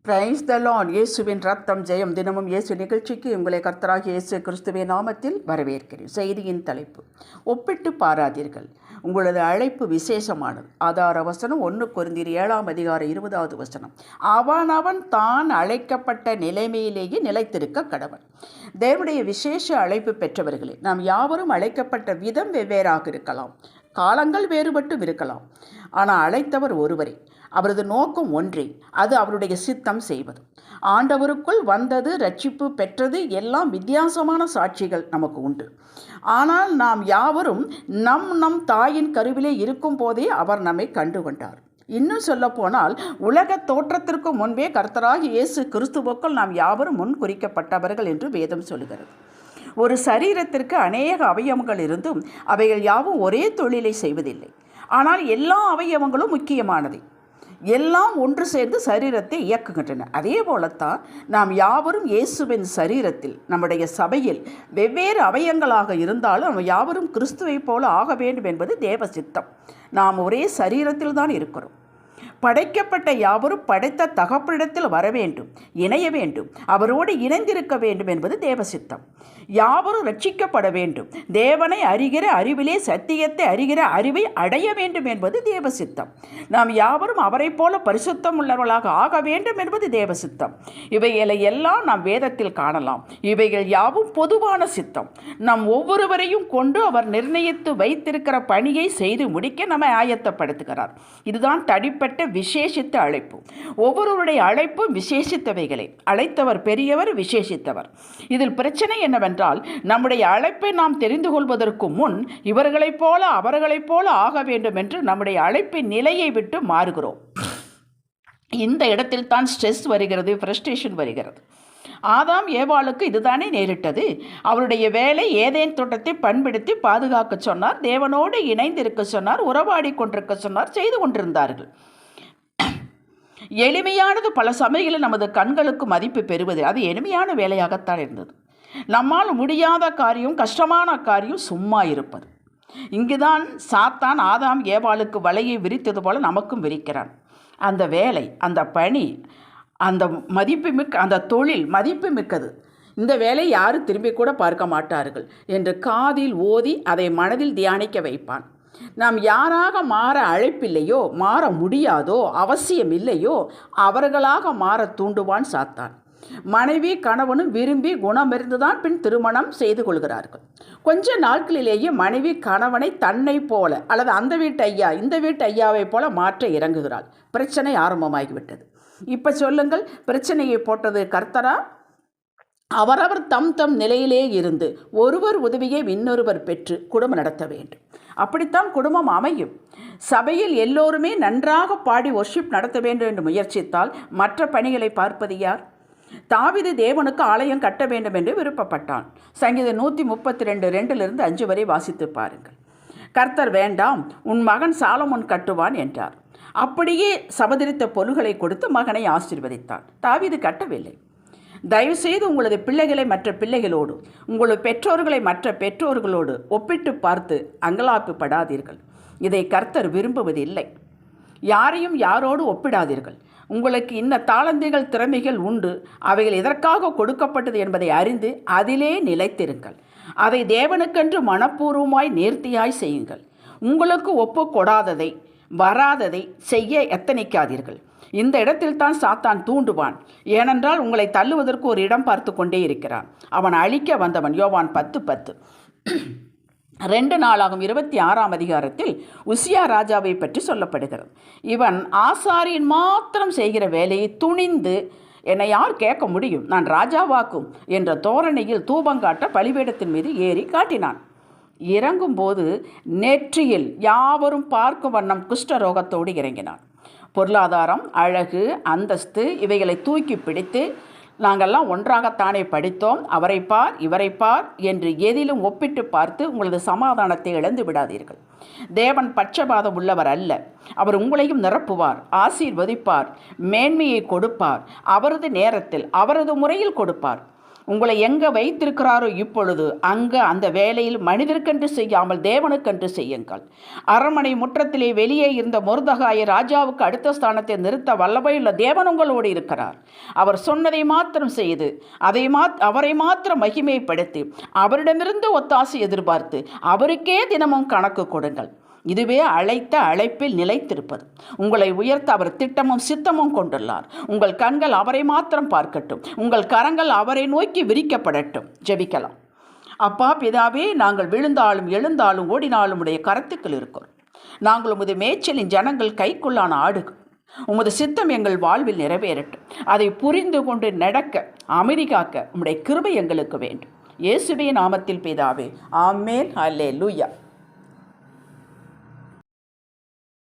Praise the Lord. இயேசுவின் ரத்தம் ஜெயம். தினமும் இயேசு நிகழ்ச்சிக்கு உங்களை கர்த்தராகிய இயேசு கிறிஸ்துவின் நாமத்தில் வரவேற்கிறேன். செய்தியின் தலைப்பு: ஒப்பிட்டு பாராதீர்கள். உங்களது அழைப்பு விசேஷமானது. ஆதார வசனம் 1 கொரிந்தியர் 7:20. அவனவன் தான் அழைக்கப்பட்ட நிலைமையிலேயே நிலைத்திருக்க கடவன். தேவனுடைய விசேஷ அழைப்பு பெற்றவர்களே, நாம் யாவரும் அழைக்கப்பட்ட விதம் வெவ்வேறாக இருக்கலாம், காலங்கள் வேறுபட்டும் இருக்கலாம். ஆனால் அழைத்தவர் ஒருவரே, அவரது நோக்கம் ஒன்றே, அது அவருடைய சித்தம் செய்வது. ஆண்டவருக்குள் வந்தது, ரட்சிப்பு பெற்றது எல்லாம் வித்தியாசமான சாட்சிகள் நமக்கு உண்டு. ஆனால் நாம் யாவரும் நம் தாயின் கருவிலே இருக்கும் போதே அவர் நம்மை கண்டு கொண்டார். இன்னும் சொல்லப்போனால், உலக தோற்றத்திற்கு முன்பே கர்த்தராகிய இயேசு கிறிஸ்துவுக்குள் நாம் யாவரும் முன் குறிக்கப்பட்டவர்கள் என்று வேதம் சொல்கிறது. ஒரு சரீரத்திற்கு அநேக அவயவங்கள் இருந்தும் அவைகள் யாவும் ஒரே தொழிலை செய்வதில்லை. ஆனால் எல்லா அவயவங்களும் முக்கியமானது. எல்லாம் ஒன்று சேர்ந்து சரீரத்தை இயக்குகின்றன. அதே போலத்தான் நாம் யாவரும் இயேசுவின் சரீரத்தில், நம்முடைய சபையில் வெவ்வேறு அவயங்களாக இருந்தாலும் நாம் யாவரும் கிறிஸ்துவை போல ஆக வேண்டும் என்பது தேவ சித்தம். நாம் ஒரே சரீரத்தில் தான் இருக்கிறோம். படைக்கப்பட்ட யாவரும் படைத்த தகப்பனிடத்தில் வர வேண்டும், இணைய வேண்டும், அவரோடு இணைந்திருக்க வேண்டும் என்பது தேவசித்தம். யாவரும் ரட்சிக்கப்பட வேண்டும், தேவனை அறிகிற அறிவிலே சத்தியத்தை அறிகிற அறிவை அடைய வேண்டும் என்பது தேவசித்தம். நாம் யாவரும் அவரை போல பரிசுத்தம் உள்ளவர்களாக ஆக வேண்டும் என்பது தேவசித்தம். இவைகளை எல்லாம் நாம் வேதத்தில் காணலாம். இவைகள் யாவும் பொதுவான சித்தம். நம் ஒவ்வொருவரையும் கொண்டு அவர் நிர்ணயித்து வைத்திருக்கிற பணியை செய்து முடிக்க நம்மை ஆயத்தப்படுத்துகிறார். இதுதான் தனிப்பட்ட விசேஷித்த அழைப்பு. ஒவ்வொருவருடைய அழைப்பும் விசேஷித்தவைகளே. அழைத்தவர் பெரியவர், விசேஷித்தவர். இதில் பிரச்சனை என்னவென்றால், நம்முடைய அழைப்பை நாம் தெரிந்து கொள்வதற்கு முன் இவர்களைப் போல அவர்களைப் போல ஆக வேண்டும் என்று நம்முடைய அழைப்பின் நிலையை விட்டு மாறுகிறோம். இந்த இடத்தில் தான் ஸ்ட்ரெஸ் வருகிறது, ஃப்ரஸ்ட்ரேஷன் வருகிறது. ஆதாம் ஏவாளுக்கு இதுதானே நேரிட்டது. அவருடைய வேலை ஏதேன் தோட்டத்தை பண்படுத்தி பாதுகாக்க சொன்னார், தேவனோடு இணைந்திருக்க சொன்னார், உறவாடி கொண்டிருக்க சொன்னார், செய்து கொண்டிருந்தார்கள். எளிமையானது பல சமயங்களில் நமது கண்களுக்கு மதிப்பு பெறுவது. அது எளிமையான வேலையாகத்தான் இருந்தது. நம்மால் முடியாத காரியம், கஷ்டமான காரியம் சும்மா இருப்பது. இங்குதான் சாத்தான் ஆதாம் ஏவாளுக்கு வலையை விரித்தது போல நமக்கும் விரிக்கிறான். அந்த வேலை, அந்த பணி, அந்த மதிப்புமிக்க அந்த தொழில் மதிப்பு மிக்கது. இந்த வேலை யாரும் திரும்பி கூட பார்க்க மாட்டார்கள் என்று காதில் ஓதி அதை மனதில் தியானிக்க வைப்பான். நாம் யாராக மாற அழைப்பில்லையோ, மாற முடியாதோ, அவசியம் இல்லையோ அவர்களாக மாற தூண்டுவான் சாத்தான். மனைவி கணவனும் விரும்பி குணமிருந்துதான் பின் திருமணம் செய்து கொள்கிறார்கள். கொஞ்ச நாட்களிலேயே மனைவி கணவனை தன்னை போல அல்லது அந்த வீட்டு ஐயா இந்த வீட்டு ஐயாவை போல மாற்ற இறங்குகிறாள். பிரச்சனை ஆரம்பமாகிவிட்டது. இப்போ சொல்லுங்கள், பிரச்சனையை போட்டது கர்த்தரா? அவரவர் தம் நிலையிலே இருந்து ஒருவர் உதவியை இன்னொருவர் பெற்று குடும்பம் நடத்த வேண்டும். அப்படித்தான் குடும்பம் அமையும். சபையில் எல்லோருமே நன்றாக பாடி ஒர்ஷிப் நடத்த வேண்டும் என்று முயற்சித்தால் மற்ற பணிகளை பார்ப்பது யார்? தாவீது தேவனுக்கு ஆலயம் கட்ட வேண்டும் என்று விருப்பப்பட்டான். சங்கீதம் 132:2-5 வரை வாசித்து பாருங்கள். கர்த்தர் வேண்டாம், உன் மகன் சாலமோன் கட்டுவான் என்றார். அப்படியே சபதரித்த பொருள்களை கொடுத்து மகனை ஆசீர்வதித்தான். தாவீது கட்டவில்லை. தயவுசெய்து உங்களது பிள்ளைகளை மற்ற பிள்ளைகளோடு, உங்களது பெற்றோர்களை மற்ற பெற்றோர்களோடு ஒப்பிட்டு பார்த்து அங்கலாப்புப்படாதீர்கள். இதை கர்த்தர் விரும்புவதில்லை. யாரையும் யாரோடு ஒப்பிடாதீர்கள். உங்களுக்கு இன்ன தாளந்துகள், திறமைகள் உண்டு, அவைகள் எதற்காக கொடுக்கப்பட்டது என்பதை அறிந்து அதிலே நிலைத்திருங்கள். அதை தேவனுக்கென்று மனப்பூர்வமாய் நேர்த்தியாய் செய்யுங்கள். உங்களுக்கு ஒப்பு கொடாததை, வராததை செய்ய எத்தனிக்காதீர்கள். இந்த இடத்தில் தான் சாத்தான் தூண்டுவான். ஏனென்றால் உங்களை தள்ளுவதற்கு ஒரு இடம் பார்த்து கொண்டே இருக்கிறான். அவன் அழிக்க வந்தவன். யோவான் 10:10. 2 நாளாகும் 26 உசியா ராஜாவை பற்றி சொல்லப்படுகிறது. இவன் ஆசாரியன் மாத்திரம் செய்கிற வேலையை துணிந்து, என்னை யார் கேட்க முடியும், நான் ராஜாவாக்கும் என்ற தோரணையில் தூபங்காட்ட பலிபீடத்தின் மீது ஏறி காட்டினான். இறங்கும்போது நெற்றியில் யாவரும் பார்க்கும் வண்ணம் குஷ்டரோகத்தோடு இறங்கினான். பொருளாதாரம், அழகு, அந்தஸ்து இவைகளை தூக்கி பிடித்து, நாங்கள்லாம் ஒன்றாகத்தானே படித்தோம், அவரை பார் இவரை பார் என்று எதிலும் ஒப்பிட்டு பார்த்து உங்களது சமாதானத்தை இழந்து விடாதீர்கள். தேவன் பட்சபாதம் உள்ளவர் அல்ல. அவர் உங்களையும் நிரப்புவார், ஆசீர்வதிப்பார், மேன்மையை கொடுப்பார், அவரது நேரத்தில் அவரது முறையில் கொடுப்பார். உங்களை எங்கே வைத்திருக்கிறாரோ இப்பொழுது அங்கே அந்த வேலையில் மனிதருக்கென்று செய்யாமல் தேவனுக்கென்று செய்யுங்கள். அரண்மனை முற்றத்திலே வெளியே இருந்த மொர்தெகாயை ராஜாவுக்கு அடுத்த ஸ்தானத்தை நிறுத்த வல்லமையுள்ள தேவன் உங்களோடு இருக்கிறார். அவர் சொன்னதை மாத்திரம் செய்து அவரை மாத்திரம் மகிமைப்படுத்தி அவரிடமிருந்து ஒத்தாசை எதிர்பார்த்து அவருக்கே தினமும் கணக்கு கொடுங்கள். இதுவே அழைத்த அழைப்பில் நிலைத்திருப்பது. உங்களை உயர்த்த அவர் திட்டமும் சித்தமும் கொண்டுள்ளார். உங்கள் கண்கள் அவரை மாத்திரம் பார்க்கட்டும். உங்கள் கரங்கள் அவரை நோக்கி விரிக்கப்படட்டும். ஜெபிக்கலாம். அப்பா பிதாவே, நாங்கள் விழுந்தாலும் எழுந்தாலும் ஓடினாலும் உடைய கரத்துக்கள் இருக்கிறோம். நாங்கள் உமது மேய்ச்சலின் ஜனங்கள் கைக்குள்ளான ஆடுகள். உமது சித்தம் எங்கள் வாழ்வில் நிறைவேறட்டும். அதை புரிந்து கொண்டு நடக்க அமைதி காக்க உம்முடைய கிருபை எங்களுக்கு வேண்டும். இயேசுவே நாமத்தில் பிதாவே, ஆமென். அல்லேலூயா.